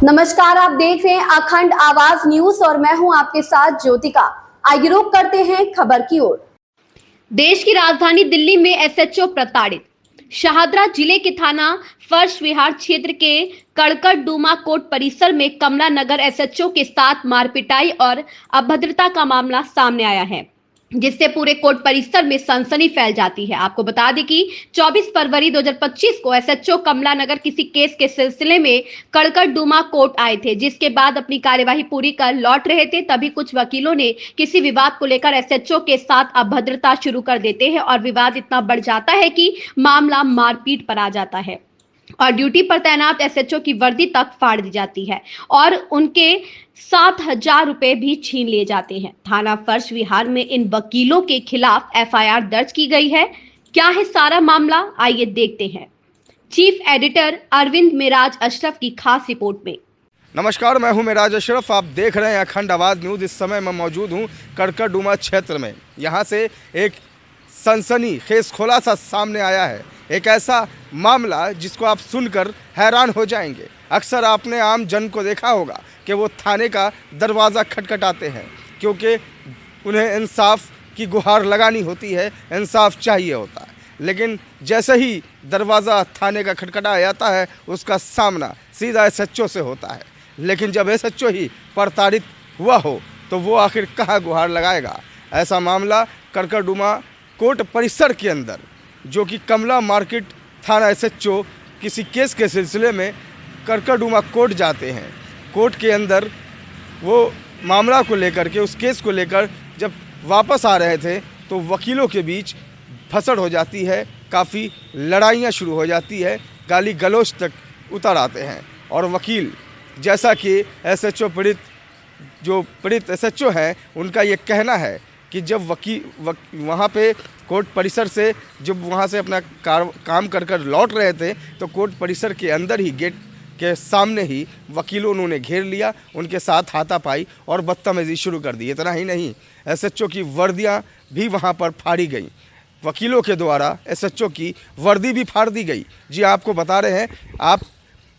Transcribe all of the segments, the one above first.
नमस्कार, आप देख रहे हैं अखंड आवाज न्यूज और मैं हूं आपके साथ ज्योतिका। आइए रुक करते हैं खबर की ओर। देश की राजधानी दिल्ली में एसएचओ प्रताड़ित। शाहदरा जिले के थाना फर्श विहार क्षेत्र के कड़कड़डूमा कोर्ट परिसर में कमला नगर एसएचओ के साथ मारपिटाई और अभद्रता का मामला सामने आया है, जिससे पूरे कोर्ट परिसर में सनसनी फैल जाती है। आपको बता दें कि 24 फरवरी 2025 को एसएचओ कमला नगर किसी केस के सिलसिले में कड़कड़डूमा कोर्ट आए थे, जिसके बाद अपनी कार्यवाही पूरी कर लौट रहे थे। तभी कुछ वकीलों ने किसी विवाद को लेकर एसएचओ के साथ अभद्रता शुरू कर देते हैं और विवाद इतना बढ़ जाता है कि मामला मारपीट पर आ जाता है और ड्यूटी पर तैनात एसएचओ की वर्दी तक फाड़ दी जाती है और उनके 7,000 रुपए भी छीन लिए जाते हैं। थाना फर्श विहार में इन वकीलों के खिलाफ एफआईआर दर्ज की गई है। क्या है सारा मामला, आइए देखते हैं। चीफ एडिटर अरविंद मेराज अशरफ की खास रिपोर्ट में। नमस्कार, मैं हूं मेराज अशरफ। आप देख रहे हैं अखंड आवाज न्यूज। इस समय मैं मौजूद हूं कड़कड़डूमा क्षेत्र में। यहां से एक सनसनी खेस खोला सा सामने आया है, एक ऐसा मामला जिसको आप सुनकर हैरान हो जाएंगे। अक्सर आपने आम जन को देखा होगा कि वो थाने का दरवाज़ा खटखटाते हैं, क्योंकि उन्हें इंसाफ की गुहार लगानी होती है, इंसाफ चाहिए होता है। लेकिन जैसे ही दरवाज़ा थाने का खटखटाया जाता है, उसका सामना सीधा एसएचओ से होता है। लेकिन जब एसएचओ ही प्रताड़ित हुआ हो तो वो आखिर कहाँ गुहार लगाएगा। ऐसा मामला कड़कड़डूमा कोर्ट परिसर के अंदर, जो कि कमला मार्केट थाना एसएचओ किसी केस के सिलसिले में कड़कड़डूमा कोर्ट जाते हैं। कोर्ट के अंदर वो मामला को लेकर के, उस केस को लेकर जब वापस आ रहे थे तो वकीलों के बीच फसड़ हो जाती है, काफ़ी लड़ाइयाँ शुरू हो जाती है, गाली गलौज तक उतर आते हैं। और वकील, जैसा कि एसएचओ पीड़ित एसएचओ हैं, उनका ये कहना है कि जब वहाँ पे कोर्ट परिसर से जब वहाँ से अपना काम कर लौट रहे थे तो कोर्ट परिसर के अंदर ही गेट के सामने ही वकीलों उन्होंने घेर लिया, उनके साथ हाथापाई और बदतमीजी शुरू कर दी। इतना ही नहीं, एसएचओ की वर्दियाँ भी वहाँ पर फाड़ी गई। वकीलों के द्वारा एसएचओ की वर्दी भी फाड़ दी गई। जी, आपको बता रहे हैं, आप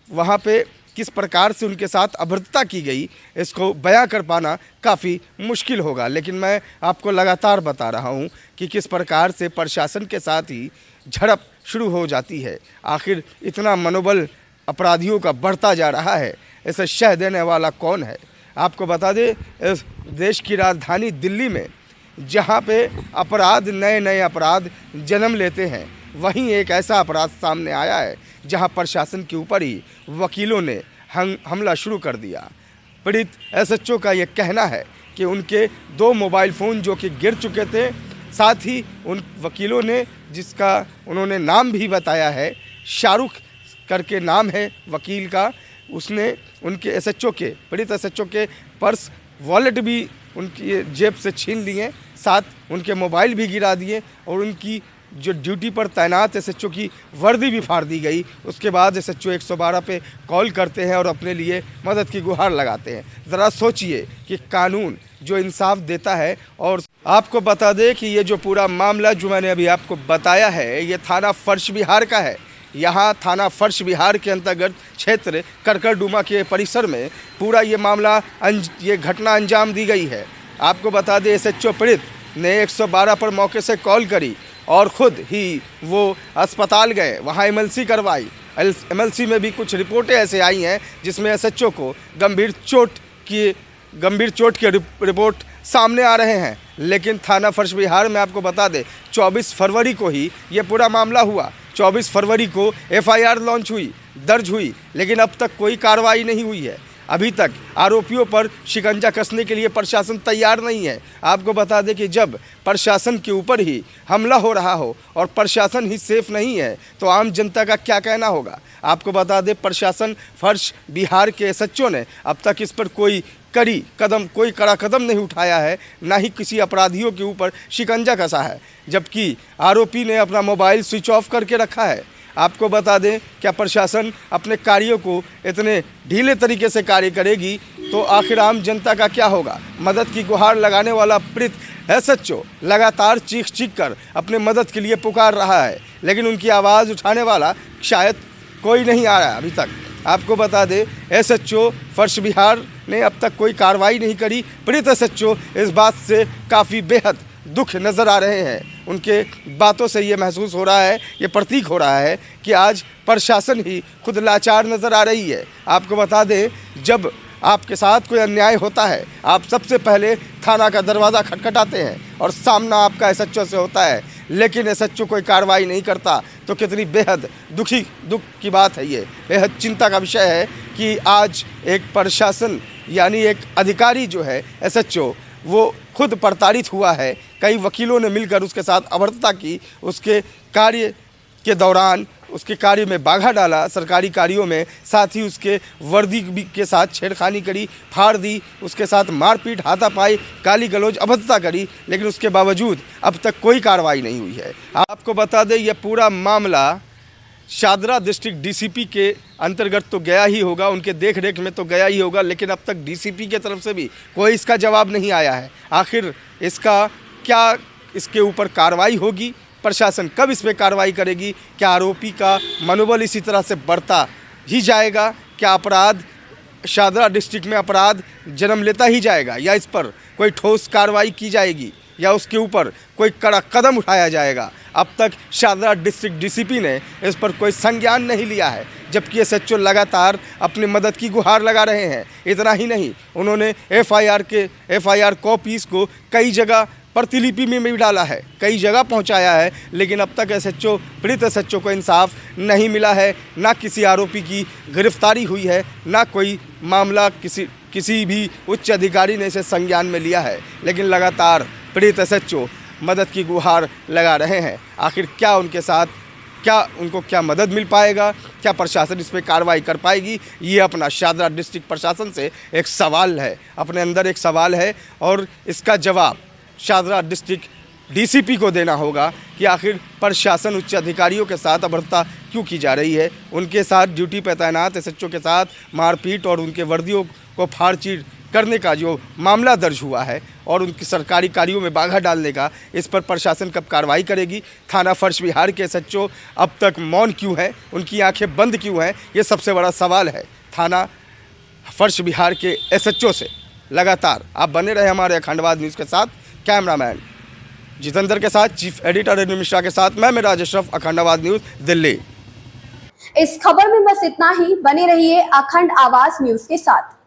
वहाँ पे किस प्रकार से उनके साथ अभद्रता की गई, इसको बयां कर पाना काफ़ी मुश्किल होगा। लेकिन मैं आपको लगातार बता रहा हूं कि किस प्रकार से प्रशासन के साथ ही झड़प शुरू हो जाती है। आखिर इतना मनोबल अपराधियों का बढ़ता जा रहा है, इसे शह देने वाला कौन है। आपको बता दें, इस देश की राजधानी दिल्ली में जहाँ पे अपराध, नए नए अपराध जन्म लेते हैं, वहीं एक ऐसा अपराध सामने आया है जहां प्रशासन के ऊपर ही वकीलों ने हमला शुरू कर दिया। पीड़ित एसएचओ का ये कहना है कि उनके 2 मोबाइल फ़ोन जो कि गिर चुके थे, साथ ही उन वकीलों ने, जिसका उन्होंने नाम भी बताया है, शाहरुख करके नाम है वकील का, उसने उनके एसएचओ के, पीड़ित एसएचओ के पर्स, वॉलेट भी उनकी जेब से छीन लिए, साथ उनके मोबाइल भी गिरा दिए और उनकी जो ड्यूटी पर तैनात एसएचओ की वर्दी भी फाड़ दी गई। उसके बाद एसएचओ 112 पे कॉल करते हैं और अपने लिए मदद की गुहार लगाते हैं। ज़रा सोचिए कि कानून जो इंसाफ देता है। और आपको बता दें कि ये जो पूरा मामला जो मैंने अभी आपको बताया है, ये थाना फर्श विहार का है। यहाँ थाना फर्श विहार के अंतर्गत क्षेत्र कड़कड़डूमा के परिसर में पूरा ये मामला, ये घटना अंजाम दी गई है। आपको बता दें, एसएचओ पीड़ित ने 112 पर मौके से कॉल करी और ख़ुद ही वो अस्पताल गए, वहाँ एमएलसी करवाई। एमएलसी में भी कुछ रिपोर्टें ऐसे आई हैं जिसमें एसएचओ को गंभीर चोट के रिपोर्ट सामने आ रहे हैं। लेकिन थाना फर्श विहार में आपको बता दें, 24 फरवरी को ही ये पूरा मामला हुआ। 24 फरवरी को एफआईआर दर्ज हुई, लेकिन अब तक कोई कार्रवाई नहीं हुई है। अभी तक आरोपियों पर शिकंजा कसने के लिए प्रशासन तैयार नहीं है। आपको बता दें कि जब प्रशासन के ऊपर ही हमला हो रहा हो और प्रशासन ही सेफ नहीं है, तो आम जनता का क्या कहना होगा। आपको बता दें, प्रशासन फर्श बिहार के एसएचओ ने अब तक इस पर कोई कड़ा कदम नहीं उठाया है, ना ही किसी अपराधियों के ऊपर शिकंजा कसा है, जबकि आरोपी ने अपना मोबाइल स्विच ऑफ करके रखा है। आपको बता दें, क्या प्रशासन अपने कार्यों को इतने ढीले तरीके से कार्य करेगी तो आखिर आम जनता का क्या होगा। मदद की गुहार लगाने वाला पीड़ित एसएचओ लगातार चीख कर अपने मदद के लिए पुकार रहा है, लेकिन उनकी आवाज़ उठाने वाला शायद कोई नहीं आ रहा है अभी तक। आपको बता दें एसएचओ फर्श बिहार ने अब तक कोई कार्रवाई नहीं करी। पीड़ित एसएचओ इस बात से काफ़ी बेहद दुख नज़र आ रहे हैं। उनके बातों से ये महसूस हो रहा है, ये प्रतीक हो रहा है कि आज प्रशासन ही खुद लाचार नज़र आ रही है। आपको बता दें जब आपके साथ कोई अन्याय होता है आप सबसे पहले थाना का दरवाज़ा खटखटाते हैं और सामना आपका एसएचओ से होता है, लेकिन एसएचओ कोई कार्रवाई नहीं करता तो कितनी बेहद दुख की बात है। ये बेहद चिंता का विषय है कि आज एक प्रशासन यानी एक अधिकारी जो है एसएचओ वो खुद प्रताड़ित हुआ है। कई वकीलों ने मिलकर उसके साथ अभद्रता की, उसके कार्य के दौरान उसके कार्य में बाधा डाला, सरकारी कार्यों में, साथ ही उसके वर्दी के साथ छेड़खानी करी, फाड़ दी, उसके साथ मारपीट, हाथापाई, गाली गलौज, अभद्रता करी, लेकिन उसके बावजूद अब तक कोई कार्रवाई नहीं हुई है। आपको बता दें यह पूरा मामला शादरा डिस्ट्रिक्ट डीसीपी के अंतर्गत तो गया ही होगा, उनके देख रेख में तो गया ही होगा, लेकिन अब तक डीसीपी के तरफ से भी कोई इसका जवाब नहीं आया है। आखिर इसका क्या इसके ऊपर कार्रवाई होगी, प्रशासन कब इस पर कार्रवाई करेगी? क्या आरोपी का मनोबल इसी तरह से बढ़ता ही जाएगा? क्या अपराध शादरा डिस्ट्रिक्ट में अपराध जन्म लेता ही जाएगा, या इस पर कोई ठोस कार्रवाई की जाएगी, या उसके ऊपर कोई कड़ा कदम उठाया जाएगा? अब तक शादरा डिस्ट्रिक्ट डीसीपी ने इस पर कोई संज्ञान नहीं लिया है, जबकि एसएचओ लगातार अपनी मदद की गुहार लगा रहे हैं। इतना ही नहीं, उन्होंने एफआईआर कॉपीज़ को कई जगह प्रतिलिपि में भी डाला है, कई जगह पहुंचाया है, लेकिन अब तक एसएचओ पीड़ित एसएचओ को इंसाफ नहीं मिला है। ना किसी आरोपी की गिरफ्तारी हुई है, ना कोई मामला किसी भी उच्च अधिकारी ने इसे संज्ञान में लिया है, लेकिन लगातार पीड़ित एसएचओ मदद की गुहार लगा रहे हैं। आखिर क्या उनके साथ उनको क्या मदद मिल पाएगा, क्या प्रशासन इस पर कार्रवाई कर पाएगी? ये अपना शादरा डिस्ट्रिक्ट प्रशासन से एक सवाल है, अपने अंदर एक सवाल है, और इसका जवाब शादरा डिस्ट्रिक्ट डीसीपी को देना होगा कि आखिर प्रशासन उच्च अधिकारियों के साथ अभद्रता क्यों की जा रही है। उनके साथ ड्यूटी पर तैनात एसएचओ के साथ मारपीट और उनके वर्दियों को फाड़चीड़ करने का जो मामला दर्ज हुआ है और उनकी सरकारी कार्यों में बाधा डालने का, इस पर प्रशासन कब कार्रवाई करेगी? थाना फर्श बिहार के एसएचओ अब तक मौन क्यों है, उनकी आंखें बंद क्यों हैं? ये सबसे बड़ा सवाल है थाना फर्श बिहार के एसएचओ से। लगातार आप बने रहे हमारे अखंडवाद न्यूज़ के साथ। कैमरामैन जितेंद्र के साथ, चीफ एडिटर एडमिन मिश्रा के साथ मैं मेराज अशरफ, अखंडवाद न्यूज़, दिल्ली। इस खबर में बस इतना ही। बने रहिए अखंड आवाज न्यूज के साथ।